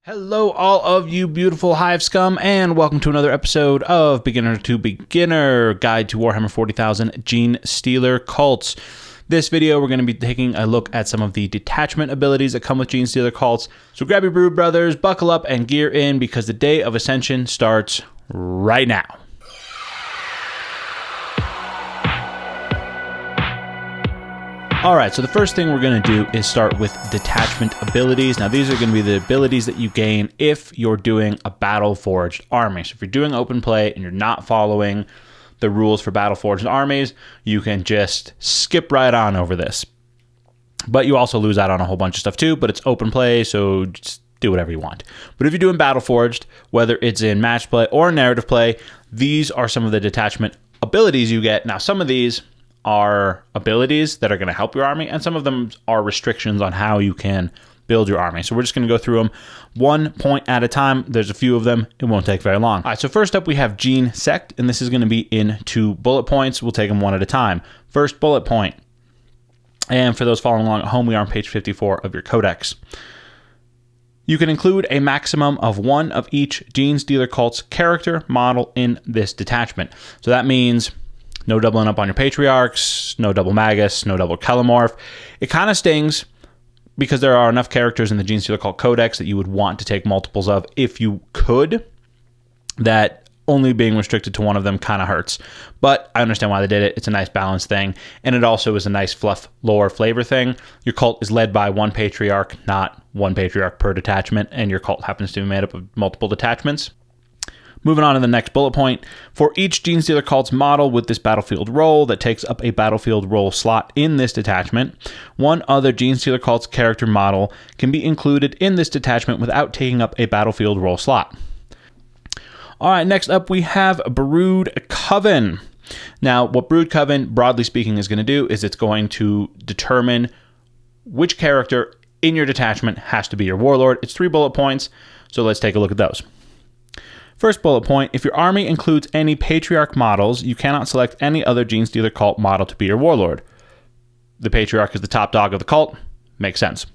Hello, all of you beautiful Hive scum, and welcome to another episode of Beginner to Beginner Guide to Warhammer 40,000 Genestealer Cults. This video, we're going to be taking a look at some of the detachment abilities that come with Genestealer Cults. So grab your brood brothers, buckle up, and gear in because the day of Ascension starts right now. Alright, so the first thing we're going to do is start with Detachment Abilities. Now these are going to be the abilities that you gain if you're doing a Battle-Forged army. So if you're doing open play and you're not following the rules for Battle-Forged armies, you can just skip right on over this. But you also lose out on a whole bunch of stuff too, but it's open play, so just do whatever you want. But if you're doing Battle-Forged, whether it's in match play or narrative play, these are some of the detachment abilities you get. Now some of these are abilities that are going to help your army, and some of them are restrictions on how you can build your army. So we're just going to go through them one point at a time. There's a few of them. It won't take very long. All right, so first up we have Gene-Sect, and this is going to be in 2 bullet points. We'll take them one at a time. First bullet point, and for those following along at home, we are on page 54 of your codex. You can include a maximum of 1 of each Genestealer Cult's character model in this detachment. So that means no doubling up on your Patriarchs, no double Magus, no double Kellamorph. It kind of stings because there are enough characters in the Genestealer Cult Codex that you would want to take multiples of if you could, that only being restricted to one of them kind of hurts. But I understand why they did it. It's a nice balance thing, and it also is a nice fluff, lore, flavor thing. Your cult is led by 1 Patriarch, not 1 Patriarch per detachment, and your cult happens to be made up of multiple detachments. Moving on to the next bullet point, for each Genestealer Cult's model with this battlefield role that takes up a battlefield role slot in this detachment, 1 other Genestealer Cult's character model can be included in this detachment without taking up a battlefield role slot. Alright, next up we have Brood Coven. Now, what Brood Coven, broadly speaking, is going to do is it's going to determine which character in your detachment has to be your warlord. It's 3 bullet points, so let's take a look at those. First bullet point, if your army includes any Patriarch models, you cannot select any other Genestealer Cult model to be your warlord. The Patriarch is the top dog of the cult. Makes sense.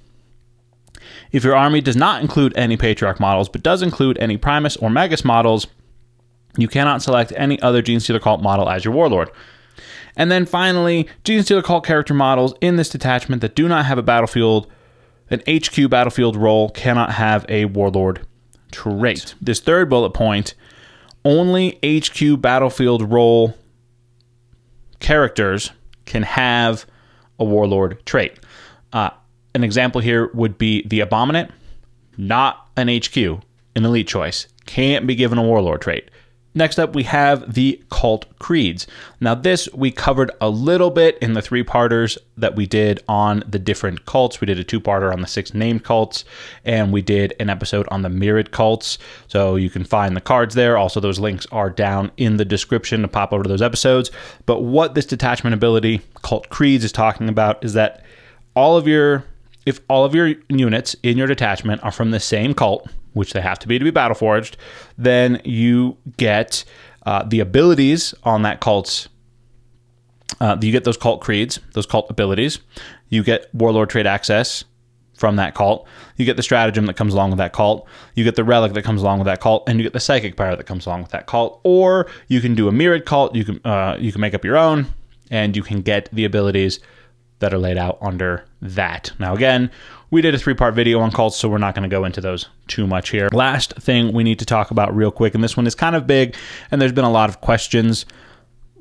If your army does not include any Patriarch models, but does include any Primus or Magus models, you cannot select any other Genestealer Cult model as your warlord. And then finally, Genestealer Cult character models in this detachment that do not have an HQ battlefield role cannot have a warlord trait. This third bullet point, only HQ battlefield role characters can have a warlord trait. An example here would be the Abominant, not an HQ, an elite choice. Can't be given a warlord trait. Next up, we have the Cult Creeds. Now this we covered a little bit in the 3-parters that we did on the different cults. We did a 2-parter on the 6 named cults, and we did an episode on the mirrored cults. So you can find the cards there. Also, those links are down in the description to pop over to those episodes. But what this detachment ability, Cult Creeds, is talking about is that if all of your units in your detachment are from the same cult, which they have to be Battleforged, then you get the abilities on that cult's, you get those Cult Creeds, those cult abilities. You get Warlord trait access from that cult. You get the stratagem that comes along with that cult. You get the relic that comes along with that cult, and you get the psychic power that comes along with that cult. Or you can do a mirrored cult. You can make up your own, and you can get the abilities that are laid out under that. Now again, we did a 3-part video on cults, so we're not going to go into those too much here. Last thing we need to talk about real quick, and this one is kind of big, and there's been a lot of questions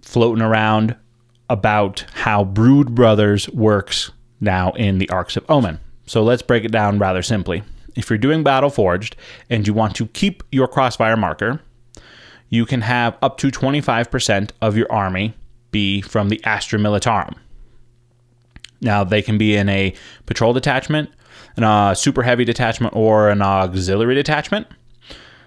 floating around about how Brood Brothers works now in the Arcs of Omen. So let's break it down rather simply. If you're doing Battle-Forged and you want to keep your Crossfire marker, you can have up to 25% of your army be from the Astra Militarum. Now, they can be in a patrol detachment, a super heavy detachment, or an auxiliary detachment.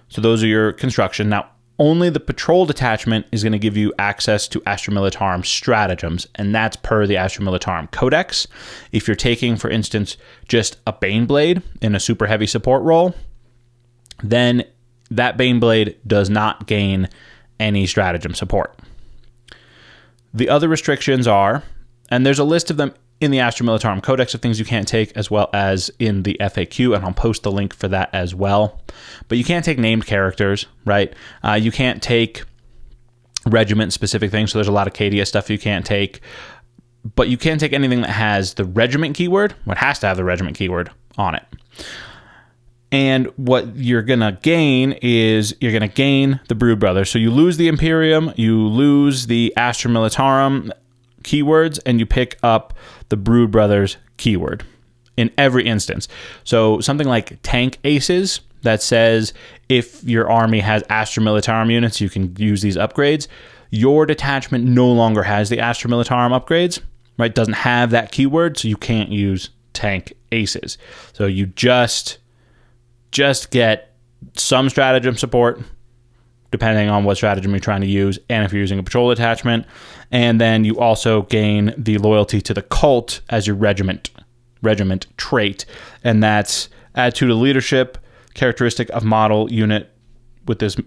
So those are your construction. Now, only the patrol detachment is going to give you access to Astra Militarum stratagems, and that's per the Astra Militarum Codex. If you're taking, for instance, just a Baneblade in a super heavy support role, then that Baneblade does not gain any stratagem support. The other restrictions are, and there's a list of them in the Astra Militarum Codex of things you can't take, as well as in the FAQ, and I'll post the link for that as well. But you can't take named characters, right? You can't take regiment-specific things, so there's a lot of KDS stuff you can't take. But you can take anything that has the regiment keyword. What has to have the regiment keyword on it. And what you're going to gain is you're going to gain the Brood Brothers. So you lose the Imperium, you lose the Astra Militarum keywords, and you pick up the Brood Brothers keyword in every instance. So something like tank aces that says if your army has Astra Militarum units, you can use these upgrades. Your detachment no longer has the Astra Militarum upgrades, right? Doesn't have that keyword, so you can't use tank aces. So you just get some stratagem support, depending on what stratagem you're trying to use, and if you're using a patrol detachment. And then you also gain the loyalty to the cult as your regiment trait, and that's add 2 to leadership, characteristic of model unit with this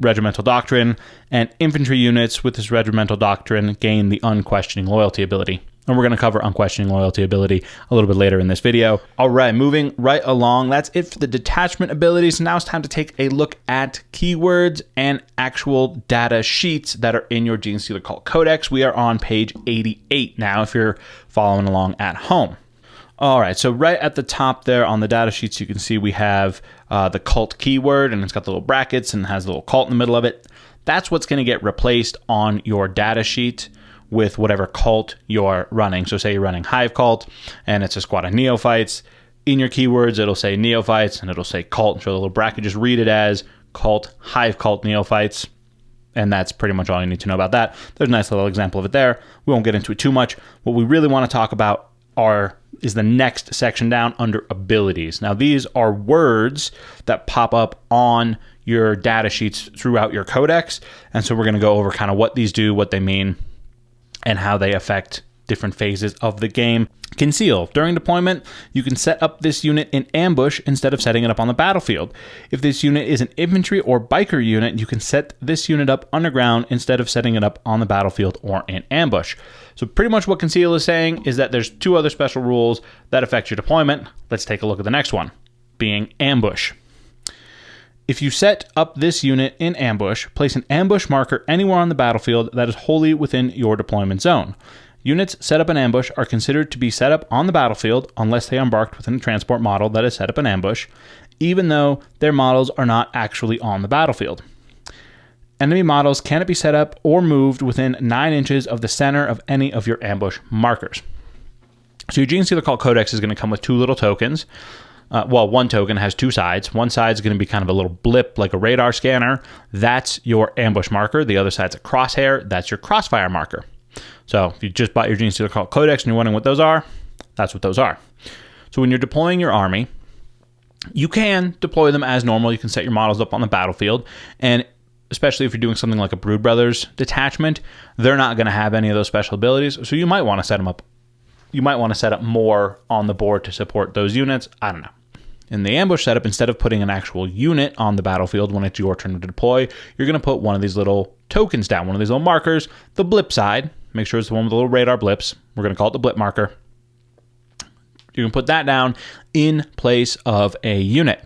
regimental doctrine, and infantry units with this regimental doctrine gain the Unquestioning Loyalty ability. And we're going to cover Unquestioning Loyalty ability a little bit later in this video. All right, moving right along. That's it for the detachment abilities. Now it's time to take a look at keywords and actual data sheets that are in your Genestealer Cult Codex. We are on page 88 now if you're following along at home. All right, so right at the top there on the data sheets, you can see we have the cult keyword, and it's got the little brackets and has a little cult in the middle of it. That's what's going to get replaced on your data sheet with whatever cult you're running. So say you're running Hive Cult and it's a squad of Neophytes. In your keywords, it'll say Neophytes and it'll say Cult. So the little bracket, just read it as Cult, Hive Cult, Neophytes. And that's pretty much all you need to know about that. There's a nice little example of it there. We won't get into it too much. What we really want to talk about is the next section down under abilities. Now, these are words that pop up on your data sheets throughout your codex. And so we're going to go over kind of what these do, what they mean, and how they affect different phases of the game. Conceal. During deployment, you can set up this unit in ambush instead of setting it up on the battlefield. If this unit is an infantry or biker unit, you can set this unit up underground instead of setting it up on the battlefield or in ambush. So pretty much what Conceal is saying is that there's 2 other special rules that affect your deployment. Let's take a look at the next one, being ambush. If you set up this unit in ambush, place an ambush marker anywhere on the battlefield that is wholly within your deployment zone. Units set up in ambush are considered to be set up on the battlefield unless they are embarked within a transport model that is set up in ambush, even though their models are not actually on the battlefield. Enemy models cannot be set up or moved within 9 inches of the center of any of your ambush markers. So your Genestealer Cult Codex is going to come with 2 little tokens. One token has 2 sides. One side is going to be kind of a little blip like a radar scanner. That's your ambush marker. The other side's a crosshair. That's your crossfire marker. So if you just bought your Genestealer Cult Codex and you're wondering what those are, that's what those are. So when you're deploying your army, you can deploy them as normal. You can set your models up on the battlefield. And especially if you're doing something like a Brood Brothers detachment, they're not going to have any of those special abilities. So you might want to set them up. You might want to set up more on the board to support those units. I don't know. In the ambush setup, instead of putting an actual unit on the battlefield when it's your turn to deploy, you're going to put one of these little tokens down, one of these little markers, the blip side. Make sure it's the one with the little radar blips. We're going to call it the blip marker. You can put that down in place of a unit.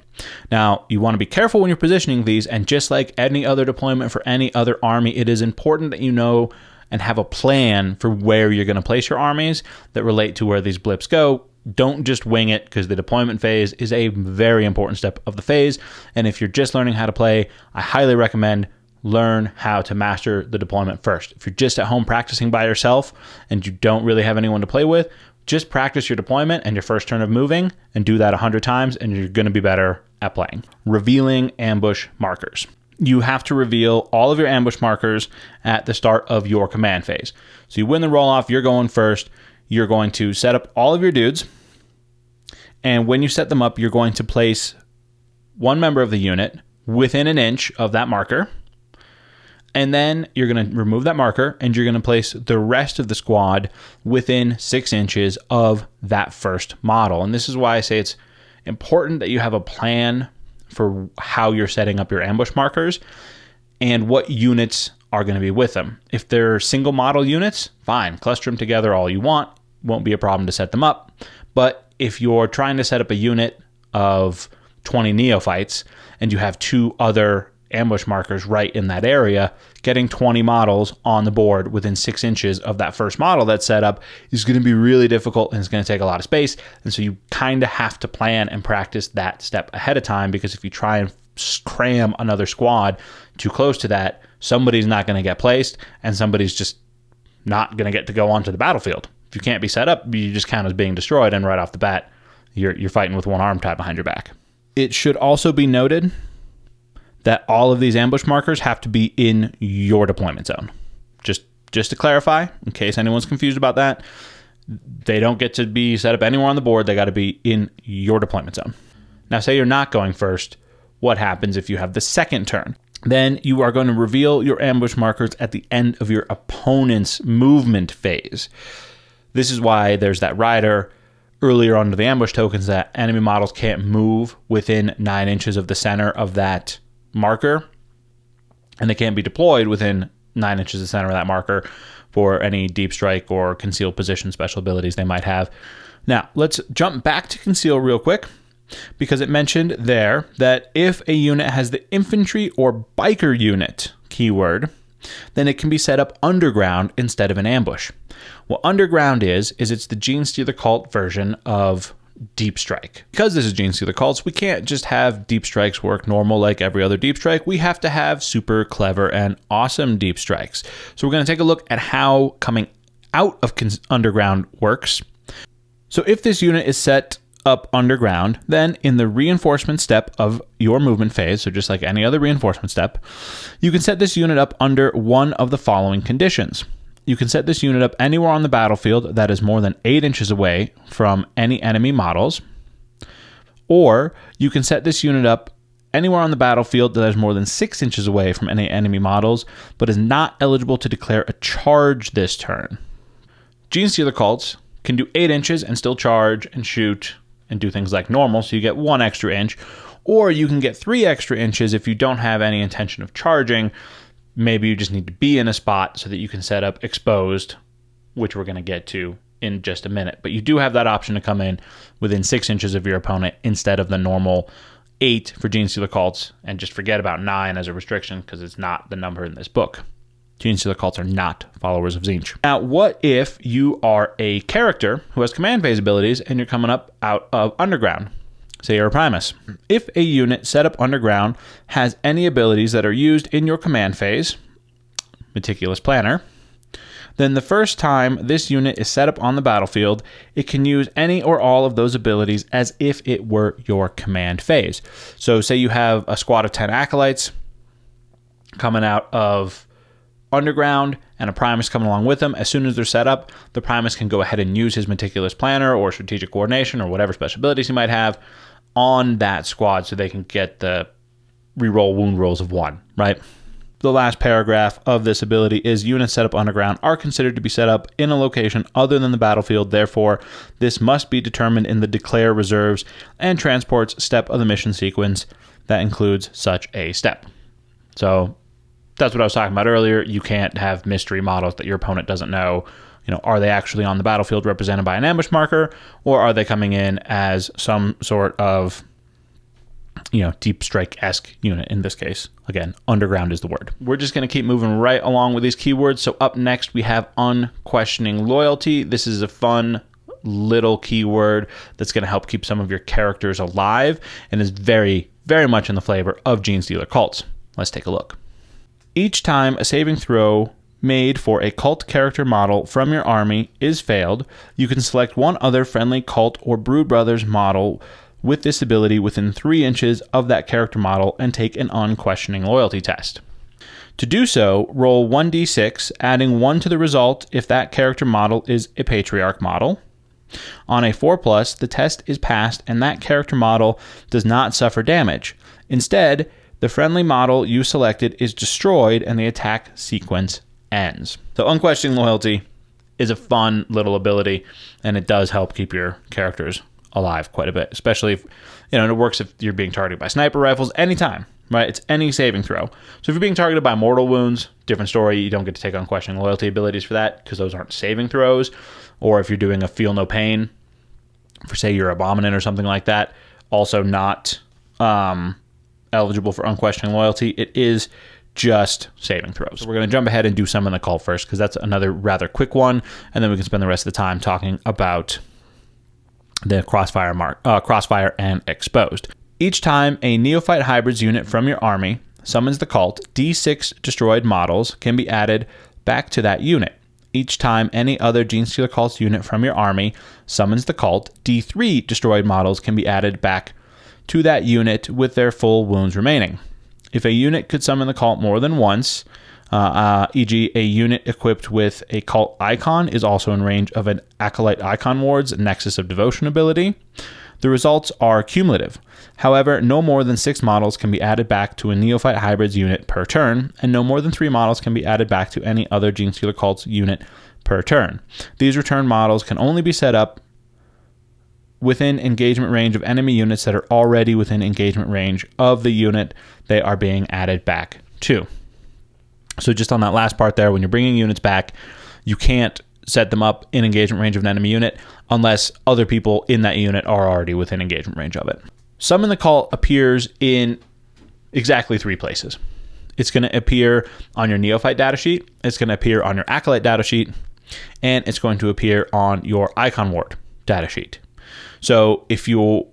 Now, you want to be careful when you're positioning these, and just like any other deployment for any other army, it is important that you know and have a plan for where you're going to place your armies that relate to where these blips go. Don't just wing it, because the deployment phase is a very important step of the phase. And if you're just learning how to play, I highly recommend learn how to master the deployment first. If you're just at home practicing by yourself and you don't really have anyone to play with, just practice your deployment and your first turn of moving and do that 100 times and you're going to be better at playing. Revealing ambush markers. You have to reveal all of your ambush markers at the start of your command phase. So you win the roll off, you're going first. You're going to set up all of your dudes. And when you set them up, you're going to place one member of the unit within an inch of that marker. And then you're going to remove that marker and you're going to place the rest of the squad within 6 inches of that first model. And this is why I say it's important that you have a plan for how you're setting up your ambush markers and what units are going to be with them. If they're single model units, fine, cluster them together all you want. won't be a problem to set them up. But if you're trying to set up a unit of 20 Neophytes and you have 2 other ambush markers right in that area, getting 20 models on the board within 6 inches of that first model that's set up is going to be really difficult, and it's going to take a lot of space. And so you kind of have to plan and practice that step ahead of time, because if you try and cram another squad too close to that, somebody's not going to get placed and somebody's just not going to get to go onto the battlefield. If you can't be set up, you just count as being destroyed, and right off the bat, you're fighting with one arm tied behind your back. It should also be noted that all of these ambush markers have to be in your deployment zone. Just to clarify, in case anyone's confused about that, they don't get to be set up anywhere on the board. They got to be in your deployment zone. Now, say you're not going first, what happens if you have the second turn? Then you are going to reveal your ambush markers at the end of your opponent's movement phase. This is why there's that rider earlier under the ambush tokens that enemy models can't move within 9 inches of the center of that marker, and they can't be deployed within 9 inches of the center of that marker for any deep strike or conceal position special abilities they might have. Now, let's jump back to Conceal real quick, because it mentioned there that if a unit has the infantry or biker unit keyword, then it can be set up underground instead of an ambush. What underground is it's the Genestealer Cult version of Deep Strike. Because this is Genestealer Cults, we can't just have deep strikes work normal like every other deep strike. We have to have super clever and awesome deep strikes. So we're going to take a look at how coming out of underground works. So if this unit is set up underground, then in the reinforcement step of your movement phase, so just like any other reinforcement step, you can set this unit up under one of the following conditions. You can set this unit up anywhere on the battlefield that is more than 8 inches away from any enemy models, or you can set this unit up anywhere on the battlefield that is more than 6 inches away from any enemy models, but is not eligible to declare a charge this turn. Genestealer Cults can do 8 inches and still charge and shoot and do things like normal, so you get 1 extra inch, or you can get 3 extra inches if you don't have any intention of charging. Maybe you just need to be in a spot so that you can set up exposed, which we're going to get to in just a minute. But you do have that option to come in within 6 inches of your opponent instead of the normal 8 for Genestealer Cults, and just forget about 9 as a restriction because it's not the number in this book. Genestealer Cults are not followers of Tzeentch. Now, what if you are a character who has command phase abilities and you're coming up out of underground? Say you're a Primus. If a unit set up underground has any abilities that are used in your command phase, Meticulous Planner, then the first time this unit is set up on the battlefield, it can use any or all of those abilities as if it were your command phase. So say you have a squad of 10 Acolytes coming out of underground and a Primus coming along with them. As soon as they're set up, the Primus can go ahead and use his Meticulous Planner or Strategic Coordination or whatever special abilities he might have on that squad so they can get the reroll wound rolls of 1, right? The last paragraph of this ability is units set up underground are considered to be set up in a location other than the battlefield. Therefore, this must be determined in the declare reserves and transports step of the mission sequence that includes such a step. So that's what I was talking about earlier. You can't have mystery models that your opponent doesn't know. Are they actually on the battlefield represented by an ambush marker, or are they coming in as some sort of, deep strike-esque unit in this case? Again, underground is the word. We're just going to keep moving right along with these keywords. So up next, we have Unquestioning Loyalty. This is a fun little keyword that's going to help keep some of your characters alive and is very, very much in the flavor of Genestealer Cults. Let's take a look. Each time a saving throw made for a cult character model from your army is failed, you can select one other friendly cult or Brood Brothers model with this ability within 3 inches of that character model and take an Unquestioning Loyalty test. To do so, roll 1d6, adding 1 to the result if that character model is a Patriarch model. On a 4+, the test is passed and that character model does not suffer damage. Instead, the friendly model you selected is destroyed and the attack sequence ends. So Unquestioning Loyalty is a fun little ability, and it does help keep your characters alive quite a bit, especially if, it works if you're being targeted by sniper rifles anytime. right? It's any saving throw. So if you're being targeted by mortal wounds, different story. You don't get to take Unquestioning Loyalty abilities for that because those aren't saving throws. Or if you're doing a Feel No Pain, for say you're Abominant or something like that, also not eligible for Unquestioning Loyalty. It is just saving throws. So we're going to jump ahead and do Summon the Cult first because that's another rather quick one, and then we can spend the rest of the time talking about the Crossfire and Exposed. Each time a Neophyte Hybrids unit from your army summons the cult, D6 destroyed models can be added back to that unit. Each time any other Genestealer Cults unit from your army summons the cult, D3 destroyed models can be added back to that unit with their full wounds remaining. If a unit could summon the cult more than once, e.g. a unit equipped with a cult icon is also in range of an Acolyte Icon Ward's Nexus of Devotion ability, the results are cumulative. However, no more than 6 models can be added back to a Neophyte Hybrids unit per turn, and no more than 3 models can be added back to any other Genestealer Cults unit per turn. These return models can only be set up within engagement range of enemy units that are already within engagement range of the unit they are being added back to. So just on that last part there, when you're bringing units back, you can't set them up in engagement range of an enemy unit unless other people in that unit are already within engagement range of it. Summon the Cult appears in exactly 3 places. It's going to appear on your Neophyte datasheet, it's going to appear on your Acolyte datasheet, and it's going to appear on your Icon Ward datasheet. So you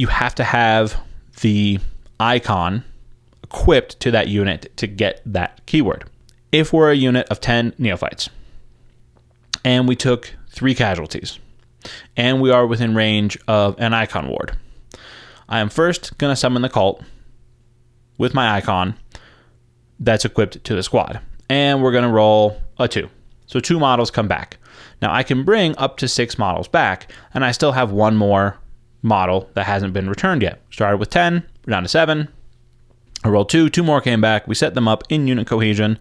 have to have the icon equipped to that unit to get that keyword. If we're a unit of 10 Neophytes and we took 3 casualties and we are within range of an Icon Ward, I am first going to summon the cult with my icon that's equipped to the squad. And we're going to roll a 2. So 2 models come back. Now I can bring up to 6 models back, and I still have 1 more model that hasn't been returned yet. Started with 10, we're down to 7. I rolled 2, 2 more came back. We set them up in unit cohesion.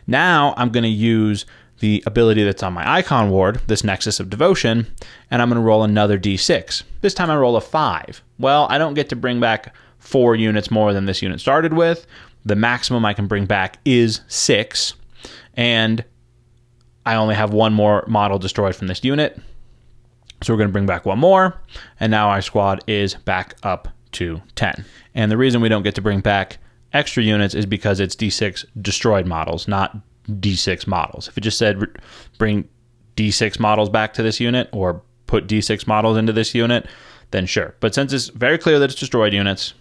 Now I'm going to use the ability that's on my Icon Ward, this Nexus of Devotion, and I'm going to roll another D6. This time I roll a 5. Well, I don't get to bring back 4 units more than this unit started with. The maximum I can bring back is 6, and I only have 1 more model destroyed from this unit. So we're going to bring back 1 more, and now our squad is back up to 10. And the reason we don't get to bring back extra units is because it's D6 destroyed models, not D6 models. If it just said bring D6 models back to this unit or put D6 models into this unit, then sure. But since it's very clear that it's destroyed units,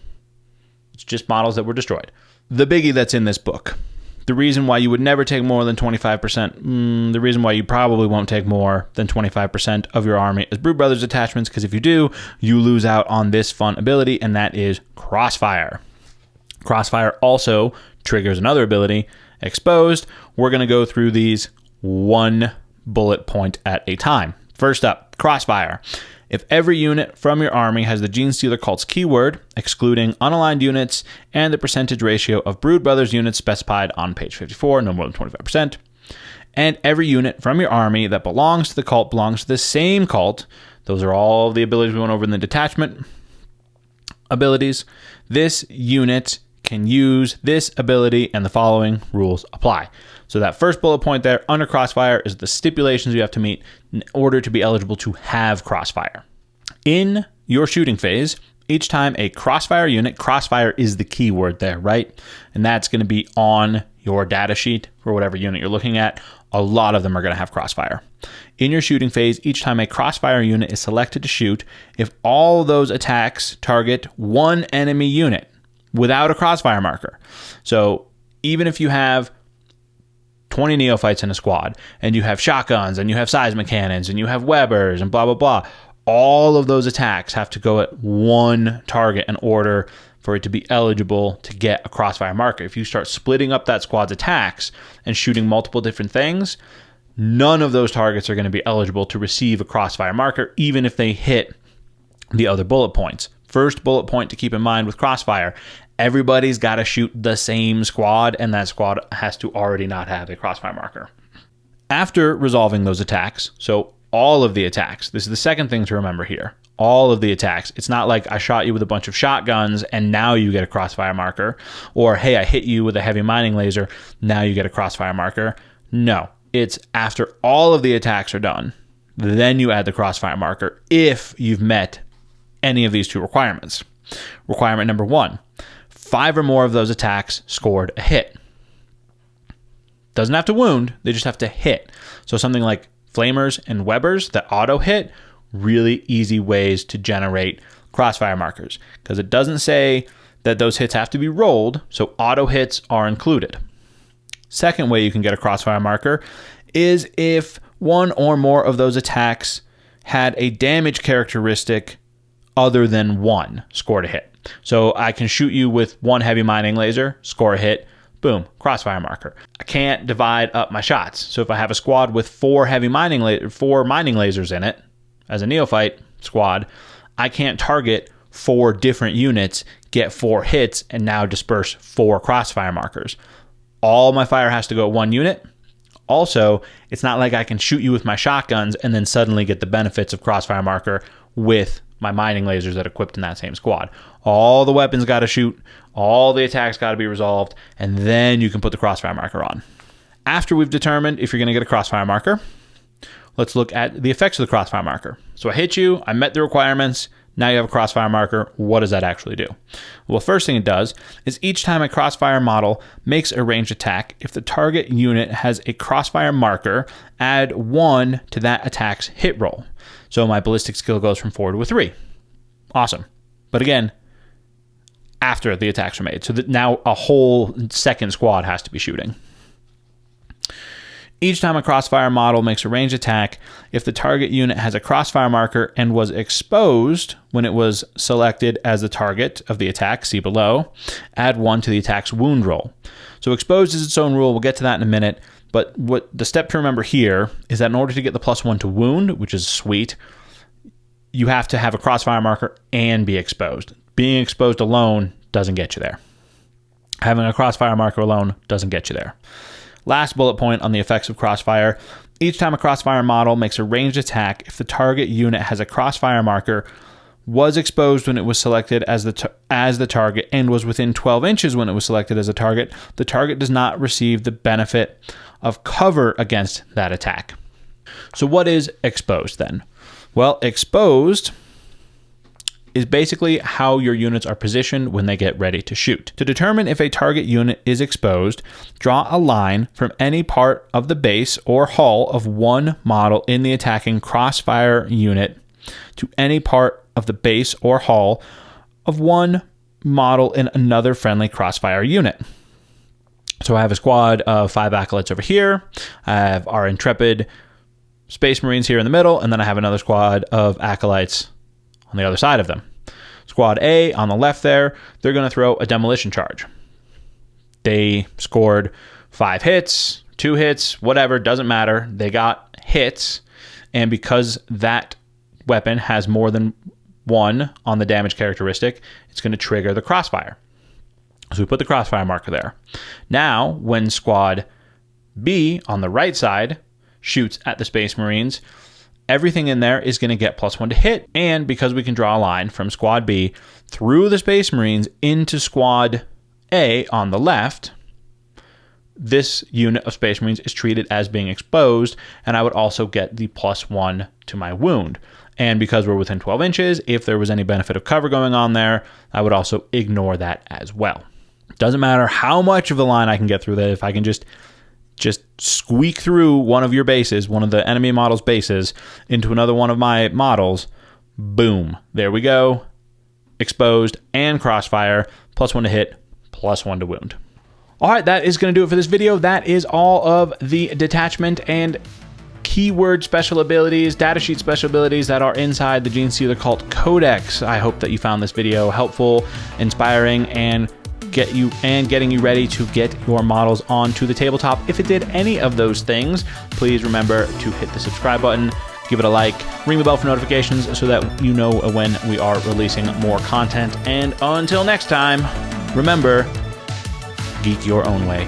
it's just models that were destroyed. The biggie that's in this book, the reason why you would never take more than 25%, the reason why you probably won't take more than 25% of your army is Brood Brothers detachments, because if you do, you lose out on this fun ability, and that is Crossfire. Crossfire also triggers another ability, Exposed. We're going to go through these 1 bullet point at a time. First up, Crossfire. If every unit from your army has the Genestealer Cults keyword, excluding unaligned units, and the percentage ratio of Brood Brothers units specified on page 54, no more than 25%, and every unit from your army that belongs to the cult belongs to the same cult, those are all the abilities we went over in the Detachment Abilities, this unit can use this ability and the following rules apply. So that first bullet point there under Crossfire is the stipulations you have to meet in order to be eligible to have Crossfire. In your shooting phase, each time a Crossfire unit, Crossfire is the keyword there, right? And that's going to be on your data sheet for whatever unit you're looking at. A lot of them are going to have Crossfire. In your shooting phase, each time a Crossfire unit is selected to shoot, if all those attacks target 1 enemy unit without a Crossfire marker. So even if you have 20 Neophytes in a squad, and you have shotguns, and you have seismic cannons, and you have Webers, and blah, blah, blah, all of those attacks have to go at 1 target in order for it to be eligible to get a Crossfire marker. If you start splitting up that squad's attacks and shooting multiple different things, none of those targets are going to be eligible to receive a Crossfire marker, even if they hit the other bullet points. First bullet point to keep in mind with Crossfire, everybody's got to shoot the same squad, and that squad has to already not have a Crossfire marker. After resolving those attacks, so all of the attacks, this is the second thing to remember here, all of the attacks. It's not like I shot you with a bunch of shotguns and now you get a crossfire marker, or hey, I hit you with a heavy mining laser, now you get a crossfire marker. No, it's after all of the attacks are done, then you add the crossfire marker if you've met any of these two requirements. Requirement number 1, 5 or more of those attacks scored a hit. Doesn't have to wound, they just have to hit. So something like flamers and webbers that auto hit, really easy ways to generate crossfire markers, because it doesn't say that those hits have to be rolled, so auto hits are included. Second way you can get a crossfire marker is if one or more of those attacks had a damage characteristic other than 1 scored a hit. So I can shoot you with 1 heavy mining laser, score a hit, boom, crossfire marker. I can't divide up my shots. So if I have a squad with 4 mining lasers in it, as a Neophyte squad, I can't target 4 different units, get 4 hits, and now disperse 4 crossfire markers. All my fire has to go 1 unit. Also, it's not like I can shoot you with my shotguns and then suddenly get the benefits of crossfire marker with my mining lasers that are equipped in that same squad. All the weapons got to shoot, all the attacks got to be resolved, and then you can put the crossfire marker on. After we've determined if you're going to get a crossfire marker, let's look at the effects of the crossfire marker. So I hit you, I met the requirements, now you have a crossfire marker. What does that actually do? Well, first thing it does is each time a crossfire model makes a ranged attack, if the target unit has a crossfire marker, add 1 to that attack's hit roll. So my ballistic skill goes from 4 to a 3. Awesome. But again, after the attacks are made. So that now a whole second squad has to be shooting. Each time a crossfire model makes a ranged attack, if the target unit has a crossfire marker and was exposed when it was selected as the target of the attack, see below, add 1 to the attack's wound roll. So exposed is its own rule. We'll get to that in a minute. But what the step to remember here is that in order to get the +1 to wound, which is sweet, you have to have a crossfire marker and be exposed. Being exposed alone doesn't get you there. Having a crossfire marker alone doesn't get you there. Last bullet point on the effects of crossfire. Each time a crossfire model makes a ranged attack, if the target unit has a crossfire marker, was exposed when it was selected as the target, and was within 12 inches when it was selected as a target, the target does not receive the benefit of cover against that attack. So what is exposed then? Well, exposed is basically how your units are positioned when they get ready to shoot. To determine if a target unit is exposed, draw a line from any part of the base or hull of one model in the attacking crossfire unit to any part of the base or hull of one model in another friendly crossfire unit. So I have a squad of 5 acolytes over here. I have our intrepid space marines here in the middle, and then I have another squad of acolytes on the other side of them. Squad A on the left there, they're going to throw a demolition charge. They scored 5 hits, 2 hits, whatever, doesn't matter. They got hits, and because that weapon has more than 1 on the damage characteristic, it's going to trigger the crossfire. So we put the crossfire marker there. Now, when Squad B on the right side shoots at the Space Marines, everything in there is going to get +1 to hit. And because we can draw a line from Squad B through the Space Marines into Squad A on the left, this unit of Space Marines is treated as being exposed, and I would also get the +1 to my wound. And because we're within 12 inches, if there was any benefit of cover going on there, I would also ignore that as well. Doesn't matter how much of the line I can get through that. If I can just squeak through one of your bases, one of the enemy model's bases, into another one of my models, boom, there we go. Exposed and crossfire, +1 to hit, +1 to wound. All right, that is going to do it for this video. That is all of the detachment and keyword special abilities, datasheet special abilities that are inside the Genestealer Cult Codex. I hope that you found this video helpful, inspiring, and getting you ready to get your models onto the tabletop. If it did any of those things, please remember to hit the subscribe button, give it a like, ring the bell for notifications so that you know when we are releasing more content. And until next time, remember, geek your own way.